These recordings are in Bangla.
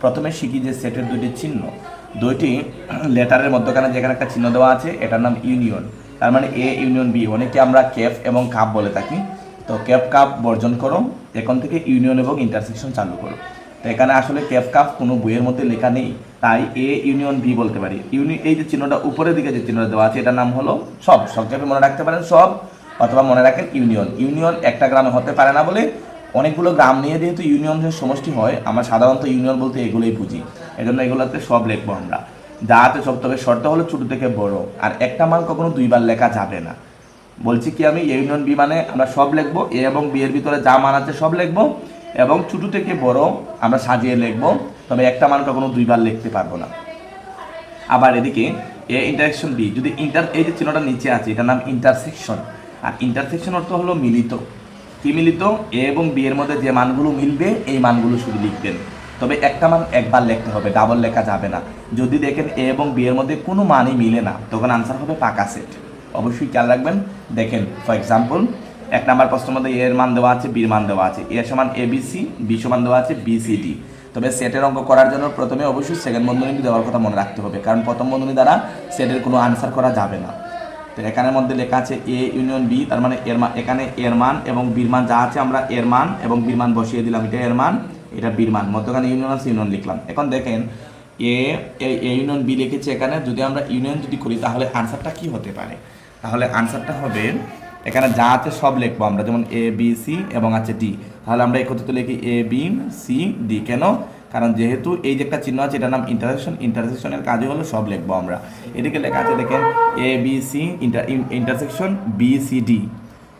প্রথমে শিখি যে সেটের দুইটি লেটারের মধ্যখানে যেখানে একটা চিহ্ন দেওয়া আছে এটার নাম ইউনিয়ন, তার মানে এ ইউনিয়ন বি, অনেকে আমরা ক্যাফ এবং কাপ বলে থাকি। তো ক্যাফ কাপ বর্জন করো, এখন থেকে ইউনিয়ন এবং ইন্টারসেকশন চালু করো। তো এখানে আসলে ক্যাফ কাপ কোনো বইয়ের মধ্যে লেখা নেই, তাই এ ইউনিয়ন বি বলতে পারি। এই যে চিহ্নটা উপরের দিকে যে চিহ্নটা দেওয়া আছে এটার নাম হলো সব, সংক্ষেপে মনে রাখতে পারেন সব, অথবা মনে রাখেন ইউনিয়ন। ইউনিয়ন একটা গ্রামে হতে পারে না বলে অনেকগুলো গ্রাম নিয়ে যেহেতু ইউনিয়নের সমষ্টি হয়, আমরা সাধারণত ইউনিয়ন বলতে এগুলোই বুঝি, এজন্য এগুলোতে সব লিখবো আমরা। যাতে সব, তবে শর্ত হলো ছোট থেকে বড়, আর একটা মান কখনো দুইবার লেখা যাবে না। বলছি কি আমি ইউনিয়ন বি মানে আমরা সব লিখবো, এ এবং বি এর ভিতরে যা মান আছে সব লিখবো, এবং ছোট থেকে বড় আমরা সাজিয়ে লিখবো, তবে একটা মান কখনো দুইবার লিখতে পারবো না। আবার এদিকে এ ইন্টারসেকশন বি, যদি এই যে চিহ্নটা নিচে আছে এটার নাম ইন্টারসেকশন, আর ইন্টারসেকশন অর্থ হলো মিলিত। কি মিলিত? এ এবং বি এর মধ্যে যে মানগুলো মিলবে এই মানগুলো শুধু লিখবেন, তবে একটা মান একবার লিখতে হবে, ডাবল লেখা যাবে না। যদি দেখেন এ এবং বি এর মধ্যে কোনো মানই মিলে না, তখন আনসার হবে পাকা সেট। অবশ্যই খেয়াল রাখবেন। দেখেন ফর এক্সাম্পল 1 নাম্বার প্রশ্নের মধ্যে এর মান দেওয়া আছে, বির মান দেওয়া আছে, এ সমান এ বি সি, বি সমান দেওয়া আছে বি সি ডি। তবে সেটের অঙ্ক করার জন্য প্রথমে অবশ্যই সেকেন্ড বন্ধনী দেওয়ার কথা মনে রাখতে হবে, কারণ প্রথম বন্ধনী দ্বারা সেটের কোনো আনসার করা যাবে না। তো এখানের মধ্যে লেখা আছে এ ইউনিয়ন বি, তার মানে এর মান, এখানে এর মান এবং বির মান যা আছে আমরা এর মান এবং বির মান বসিয়ে দিলাম, এটা এর মান এটা বির মান, মধ্যখানে ইউনিয়ন আছে ইউনিয়ন লিখলাম। এখন দেখেন এ ইউনিয়ন বি লিখেছে এখানে, যদি আমরা ইউনিয়ন যদি করি তাহলে আনসারটা কি হতে পারে? তাহলে আনসারটা হবে এখানে যা আছে সব লিখবো আমরা, যেমন এ বি সি এবং আছে ডি, তাহলে আমরা একত্রিত লিখি এ বি সি ডি। কেন? কারণ যেহেতু এই যে একটা চিহ্ন আছে এটার নাম ইন্টারসেকশন, ইন্টারসেকশনের কাজই হলো সব লিখবো আমরা। এদিকে লেখা আছে দেখেন A B C intersection B C D,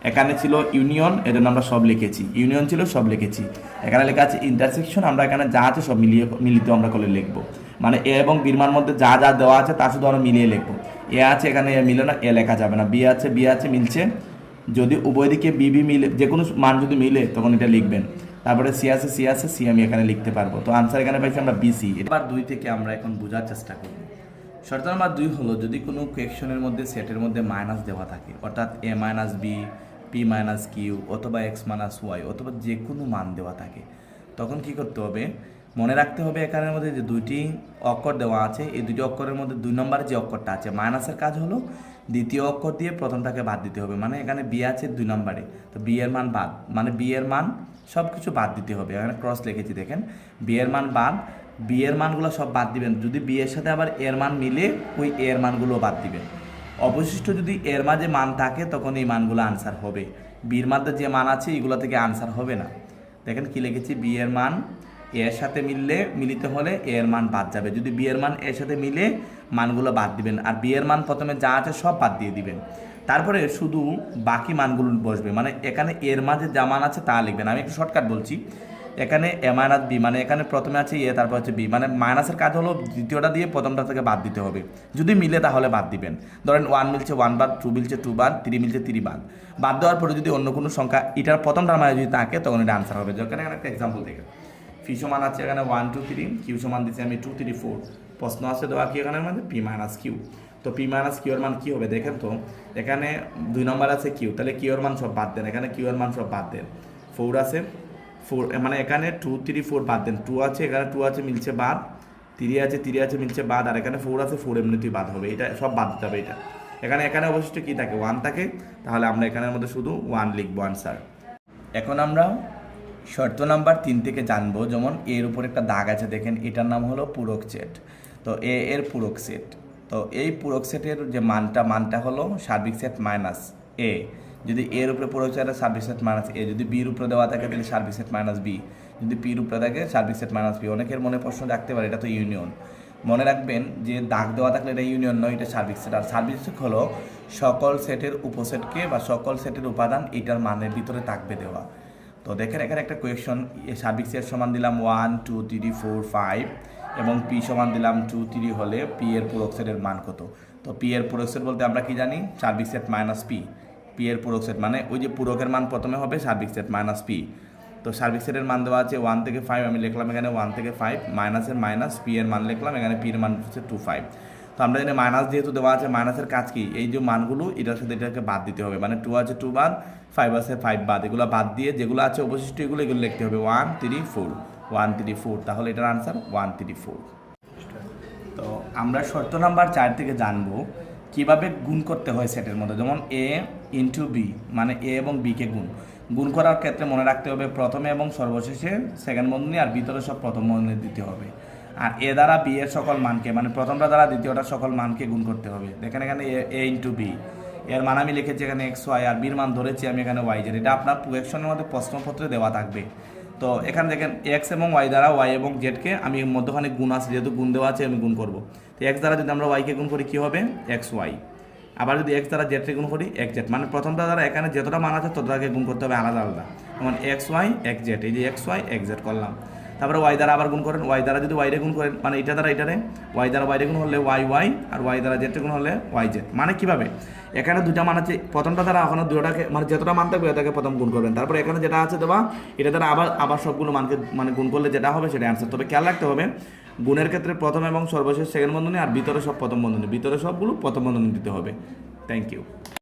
এখানে ছিল ইউনিয়ন, এর জন্য আমরা সব লিখেছি, ইউনিয়ন ছিল সব লিখেছি। এখানে লেখা আছে ইন্টারসেকশন, আমরা এখানে যা আছে সব মিলিত আমরা করে লিখবো, মানে এ এবং বির মান মধ্যে যা যা দেওয়া আছে তা শুধু আমরা মিলিয়ে লিখবো। এ আছে এখানে এ মিলে না, এ লেখা যাবে না, বি আছে মিলছে, যদি উভয় দিকে বি মিলে যে কোনো মান যদি মিলে তখন এটা লিখবেন। তারপরে সি আমি এখানে লিখতে পারবো। তো আনসার এখানে পাইছি আমরা বিসি। এবার 2 থেকে আমরা এখন বোঝার চেষ্টা করব। শর্ত নাম্বার 2 হলো যদি কোনো কোয়েকশনের মধ্যে সেটের মধ্যে মাইনাস দেওয়া থাকে, অর্থাৎ A minus B, P minus Q অথবা এক্স মাইনাস ওয়াই অথবা যে কোনো মান দেওয়া থাকে, তখন কি করতে হবে? মনে রাখতে হবে এখানের মধ্যে যে 2টি অক্ষর দেওয়া আছে, এই 2টি অক্ষরের মধ্যে 2 নম্বরে যে অক্ষরটা আছে মাইনাসের কাজ হলো দ্বিতীয় অক্ষর দিয়ে প্রথমটাকে বাদ দিতে হবে। মানে এখানে বি আছে 2 নম্বরে, তো বি এর মান বাদ, মানে বি এর মান সব কিছু বাদ দিতে হবে। এখানে ক্রস লিখেছি দেখেন, বি এর মান বাদ, বি এর মানগুলো সব বাদ দিবেন। যদি বি এর সাথে আবার এর মান মিলে ওই এর মানগুলো বাদ দিবেন। অবশিষ্ট যদি এর মাঝে মান থাকে তখন এই মানগুলো আনসার হবে। বির মধ্যে যে মান আছে এগুলো থেকে আনসার হবে না। দেখেন কি লিখেছি, বি এর মান এর সাথে মিলিত হলে এর মান বাদ যাবে। যদি বি এর মান এর সাথে মিলে মানগুলো বাদ দিবেন, আর বি এর মান প্রথমে যা আছে সব বাদ দিয়ে দিবেন, তারপরে শুধু বাকি মানগুলো বসবে। মানে এখানে এর মাঝে যা মান আছে তা লিখবেন। আমি একটু শর্টকাট বলছি, এখানে এ মাইনাস বি, মানে এখানে প্রথমে আছে এ তারপর হচ্ছে বি, মানে মাইনাসের কাজ হলো দ্বিতীয়টা দিয়ে প্রথমটা থেকে বাদ দিতে হবে। যদি মিলে তাহলে বাদ দিবেন। ধরেন 1 মিলছে 1 বাদ, 2 মিলছে 2 বাদ, 3 মিলছে 3 বাদ। বাদ দেওয়ার পরে যদি অন্য কোনো সংখ্যা এটার প্রথমটার মানে যদি থাকে তখন এটা আনসার হবে। যেখানে এখানে একটা এক্সাম্পল দেখেন, ফি সমান আছে এখানে 1 2 3, কিউ সমান দিচ্ছি আমি 2 3 4, প্রশ্ন আছে দেওয়া কি এখানে মানে পি মাইনাস কিউ। তো পি মাইনাস কিউ এর মান কী হবে দেখেন তো, এখানে 2 নম্বর আছে কিউ, তাহলে কিউ এর মান সব বাদ দেন, এখানে কিউ এর মান সব বাদ দেন। 4 আছে 4, মানে এখানে 2 3 4 বাদ দেন, 2 আছে এখানে 2 আছে মিলছে বাদ, 3 আছে মিলছে বাদ, আর এখানে 4 আছে 4 এমনিতেই বাদ হবে, এটা সব বাদ দিতে হবে। এটা এখানে অবশিষ্ট কী থাকে? 1 থাকে, তাহলে আমরা এখানের মধ্যে শুধু 1 লিখবো আনসার। এখন আমরা শর্ত নাম্বার 3 থেকে জানবো, যেমন এর উপর একটা দাগ আছে দেখেন, এটার নাম হলো পূরক সেট। তো এ এর পূরক সেট, তো এই পূরক সেটের যে মানটা হলো সার্বিক সেট মাইনাস এ। যদি এর উপরে পূরক সেটের সার্বিক সেট মাইনাস এ, যদি বির উপরে দেওয়া থাকে তাহলে সার্বিক সেট মাইনাস বি, যদি পির উপরে থাকে সার্বিক সেট মাইনাস বি। অনেকের মনে প্রশ্ন রাখতে পারে এটা তো ইউনিয়ন। মনে রাখবেন যে দাগ দেওয়া থাকলে এটা ইউনিয়ন নয়, এটা সার্বিক সেট। আর সার্বিক সেট হলো সকল সেটের উপসেটকে বা সকল সেটের উপাদান এটার মানের ভিতরে থাকবে দেওয়া। তো দেখেন এখানে একটা কোয়েকশন, সার্বিক সেট সমান দিলাম 1 2 3 4 5 এবং পি সমান দিলাম 2 3 হলে পি এর পূরক সেটের মান কত? তো পি এর পূরক সেট বলতে আমরা কি জানি? সার্বিক সেট মাইনাস পি। পি এর পূরক সেট মানে ওই যে পূরকের মান প্রথমে হবে সার্বিক সেট মাইনাস পি। তো সার্বিক সেটের মান দেওয়া আছে 1 থেকে 5, আমি লিখলাম এখানে 1 থেকে 5, মাইনাসের মাইনাস, পি এর মান লিখলাম এখানে, পি এর মান হচ্ছে 2 5। তো আমরা জানি মাইনাস যেহেতু দেওয়া আছে, মাইনাসের কাজ কি? এই যে মানগুলো এটার সাথে এটাকে বাদ দিতে হবে, মানে 2 আছে 2 বাদ, 5 আছে 5 বাদ, এগুলো বাদ দিয়ে যেগুলো আছে অবশিষ্ট এগুলো লিখতে হবে 1 3 4। 134, তাহলে এটার আনসার 134। তো আমরা শর্ত নাম্বার 4 থেকে জানবো কিভাবে গুণ করতে হয় সেটের মধ্যে। যেমন a ইন্টু বি, মানে এ এবং বিকে গুণ করার ক্ষেত্রে মনে রাখতে হবে প্রথমে এবং সর্বশেষে সেকেন্ড বন্ধনী আর ভিতরে সব প্রথম বন্ধনী দিতে হবে। আর এ দ্বারা বি এর সকল মানকে, মানে প্রথমটা দ্বারা দ্বিতীয়টা সকল মানকে গুণ করতে হবে। দেখেন এখানে এ ইন্টু বি, এর মান আমি লিখেছি এখানে এক্স ওয়াই, আর বির মান ধরেছি আমি এখানে ওয়াই জেড। এটা আপনার কোয়েকশনের মধ্যে প্রশ্নপত্রে দেওয়া থাকবে। তো এখানে দেখেন এক্স এবং ওয়াই দ্বারা ওয়াই এবং জেডকে আমি মধ্যখানে গুণ আছে, যেহেতু গুণ দেওয়া আছে আমি গুণ করবো। তো এক্স দ্বারা যদি আমরা ওয়াইকে গুণ করি কী হবে, এক্স ওয়াই। আবার যদি এক্স দ্বারা জেডকে গুণ করি এক্স জেড, মানে প্রথমটা দ্বারা এখানে যতটা মান আছে ততটাকে গুণ করতে হবে আলাদা আলাদা। যেমন এক্স ওয়াই এক্স জেড, এই যে এক্স ওয়াই এক্স জেড করলাম। তারপরে ওয়াই দ্বারা আবার গুণ করেন, ওয়াই দ্বারা যদি ওয়াইরে গুণ করেন মানে এটা দ্বারা এটারে, ওয়াই দ্বারা ওয়াইরে গুণ হলে ওয়াই ওয়াই, আর ওয়াই দ্বারা জেডে গুণ হলে ওয়াই জেড। মানে কীভাবে, এখানে দুটা মান আছে, প্রথমটা দ্বারা ওখানে দুটাকে মানে যতটা মান থাকবে এটাকে প্রথম গুণ করবেন। তারপরে এখানে যেটা আছে দেওয়া এটা দ্বারা আবার সবগুলো মানকে মানে গুণ করলে যেটা হবে সেটা অ্যান্সার। তবে খেয়াল রাখতে হবে গুণের ক্ষেত্রে প্রথম এবং সর্বশেষ সেকেন্ড বন্ধনী, আর ভিতরে সব প্রথম বন্ধনী, ভিতরে সবগুলো প্রথম বন্ধনী দিতে হবে। Thank you.